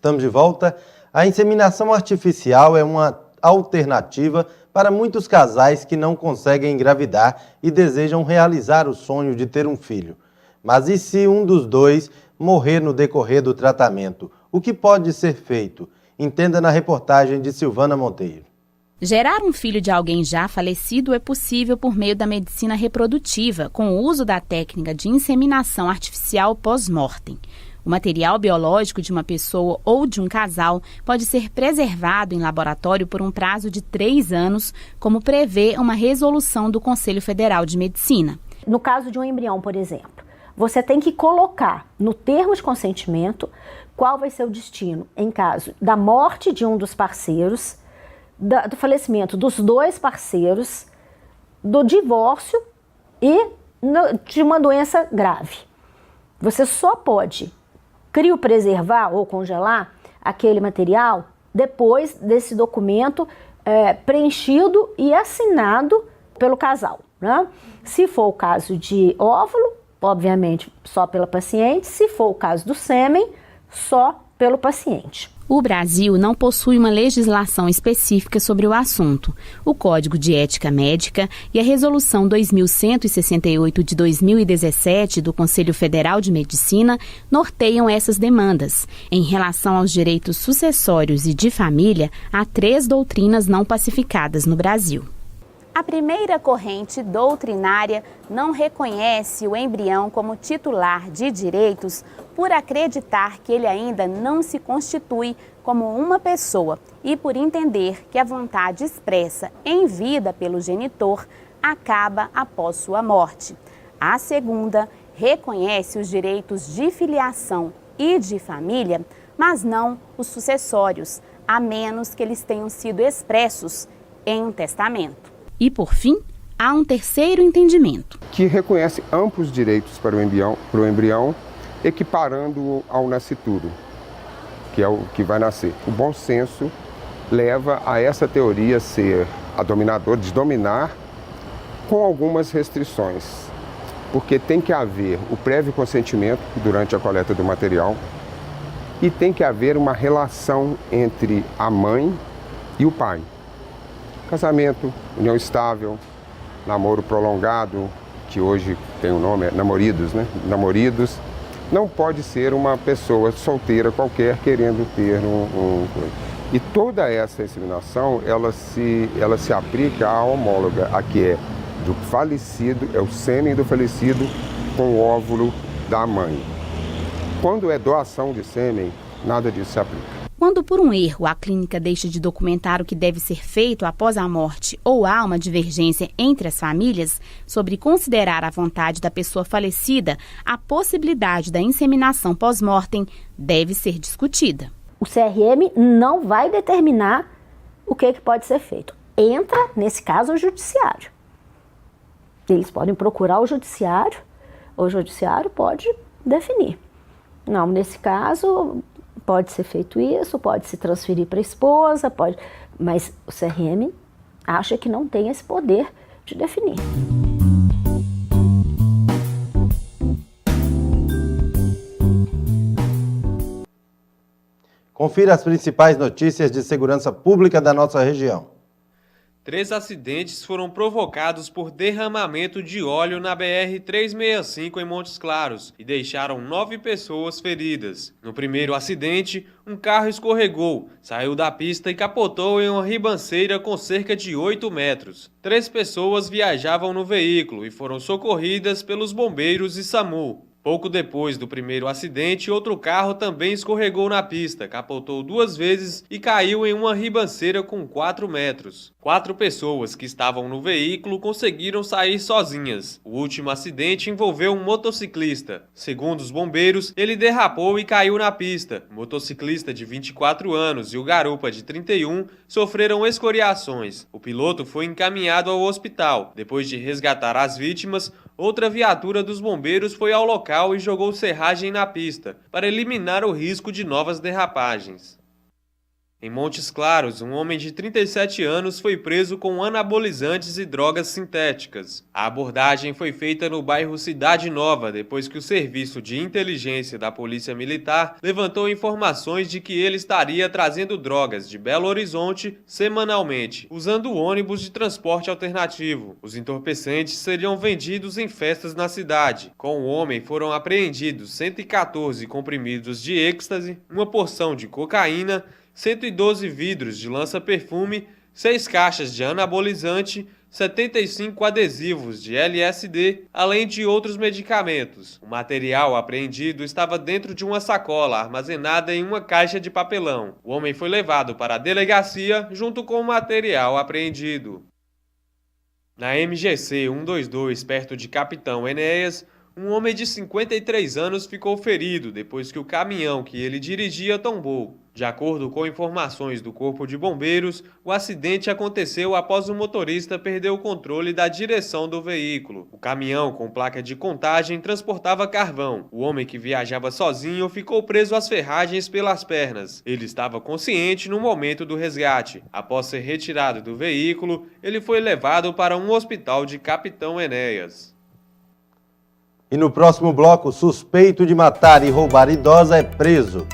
Estamos de volta. A inseminação artificial é uma alternativa para muitos casais que não conseguem engravidar e desejam realizar o sonho de ter um filho. Mas e se um dos dois morrer no decorrer do tratamento? O que pode ser feito? Entenda na reportagem de Silvana Monteiro. Gerar um filho de alguém já falecido é possível por meio da medicina reprodutiva, com o uso da técnica de inseminação artificial pós-mortem. O material biológico de uma pessoa ou de um casal pode ser preservado em laboratório por um prazo de 3 anos, como prevê uma resolução do Conselho Federal de Medicina. No caso de um embrião, por exemplo, você tem que colocar no termo de consentimento qual vai ser o destino em caso da morte de um dos parceiros, do falecimento dos dois parceiros, do divórcio e de uma doença grave. Você só pode criopreservar ou congelar aquele material depois desse documento preenchido e assinado pelo casal, né? Se for o caso de óvulo, obviamente só pela paciente. Se for o caso do sêmen, só pelo paciente. O Brasil não possui uma legislação específica sobre o assunto. O Código de Ética Médica e a Resolução 2168 de 2017 do Conselho Federal de Medicina norteiam essas demandas. Em relação aos direitos sucessórios e de família, há 3 doutrinas não pacificadas no Brasil. A primeira corrente doutrinária não reconhece o embrião como titular de direitos por acreditar que ele ainda não se constitui como uma pessoa e por entender que a vontade expressa em vida pelo genitor acaba após sua morte. A segunda reconhece os direitos de filiação e de família, mas não os sucessórios, a menos que eles tenham sido expressos em um testamento. E, por fim, há um terceiro entendimento. Que reconhece amplos direitos para o embrião, equiparando-o ao nascituro, que é o que vai nascer. O bom senso leva a essa teoria ser a dominadora, de dominar com algumas restrições. Porque tem que haver o prévio consentimento durante a coleta do material e tem que haver uma relação entre a mãe e o pai. Casamento, união estável, namoro prolongado, que hoje tem o nome, é namoridos, né? Namoridos. Não pode ser uma pessoa solteira qualquer querendo ter E toda essa inseminação, ela se aplica à homóloga, a que é do falecido, é o sêmen do falecido com o óvulo da mãe. Quando é doação de sêmen, nada disso se aplica. Quando por um erro a clínica deixa de documentar o que deve ser feito após a morte ou há uma divergência entre as famílias sobre considerar a vontade da pessoa falecida, a possibilidade da inseminação pós-mortem deve ser discutida. O CRM não vai determinar o que pode ser feito. Entra, nesse caso, o judiciário. Eles podem procurar o judiciário pode definir. Não, nesse caso, pode ser feito isso, pode se transferir para a esposa, mas o CRM acha que não tem esse poder de definir. Confira as principais notícias de segurança pública da nossa região. 3 acidentes foram provocados por derramamento de óleo na BR-365 em Montes Claros e deixaram 9 pessoas feridas. No primeiro acidente, um carro escorregou, saiu da pista e capotou em uma ribanceira com cerca de 8 metros. 3 pessoas viajavam no veículo e foram socorridas pelos bombeiros e SAMU. Pouco depois do primeiro acidente, outro carro também escorregou na pista, capotou 2 vezes e caiu em uma ribanceira com 4 metros. 4 pessoas que estavam no veículo conseguiram sair sozinhas. O último acidente envolveu um motociclista. Segundo os bombeiros, ele derrapou e caiu na pista. O motociclista de 24 anos e o garupa de 31 sofreram escoriações. O piloto foi encaminhado ao hospital. Depois de resgatar as vítimas, outra viatura dos bombeiros foi ao local e jogou serragem na pista, para eliminar o risco de novas derrapagens. Em Montes Claros, um homem de 37 anos foi preso com anabolizantes e drogas sintéticas. A abordagem foi feita no bairro Cidade Nova, depois que o Serviço de Inteligência da Polícia Militar levantou informações de que ele estaria trazendo drogas de Belo Horizonte semanalmente, usando ônibus de transporte alternativo. Os entorpecentes seriam vendidos em festas na cidade. Com o homem foram apreendidos 114 comprimidos de êxtase, uma porção de cocaína, 112 vidros de lança-perfume, 6 caixas de anabolizante, 75 adesivos de LSD, além de outros medicamentos. O material apreendido estava dentro de uma sacola armazenada em uma caixa de papelão. O homem foi levado para a delegacia junto com o material apreendido. Na MGC 122, perto de Capitão Enéas, um homem de 53 anos ficou ferido depois que o caminhão que ele dirigia tombou. De acordo com informações do Corpo de Bombeiros, o acidente aconteceu após o motorista perder o controle da direção do veículo. O caminhão, com placa de contagem, transportava carvão. O homem que viajava sozinho ficou preso às ferragens pelas pernas. Ele estava consciente no momento do resgate. Após ser retirado do veículo, ele foi levado para um hospital de Capitão Enéas. E no próximo bloco, suspeito de matar e roubar idosa é preso.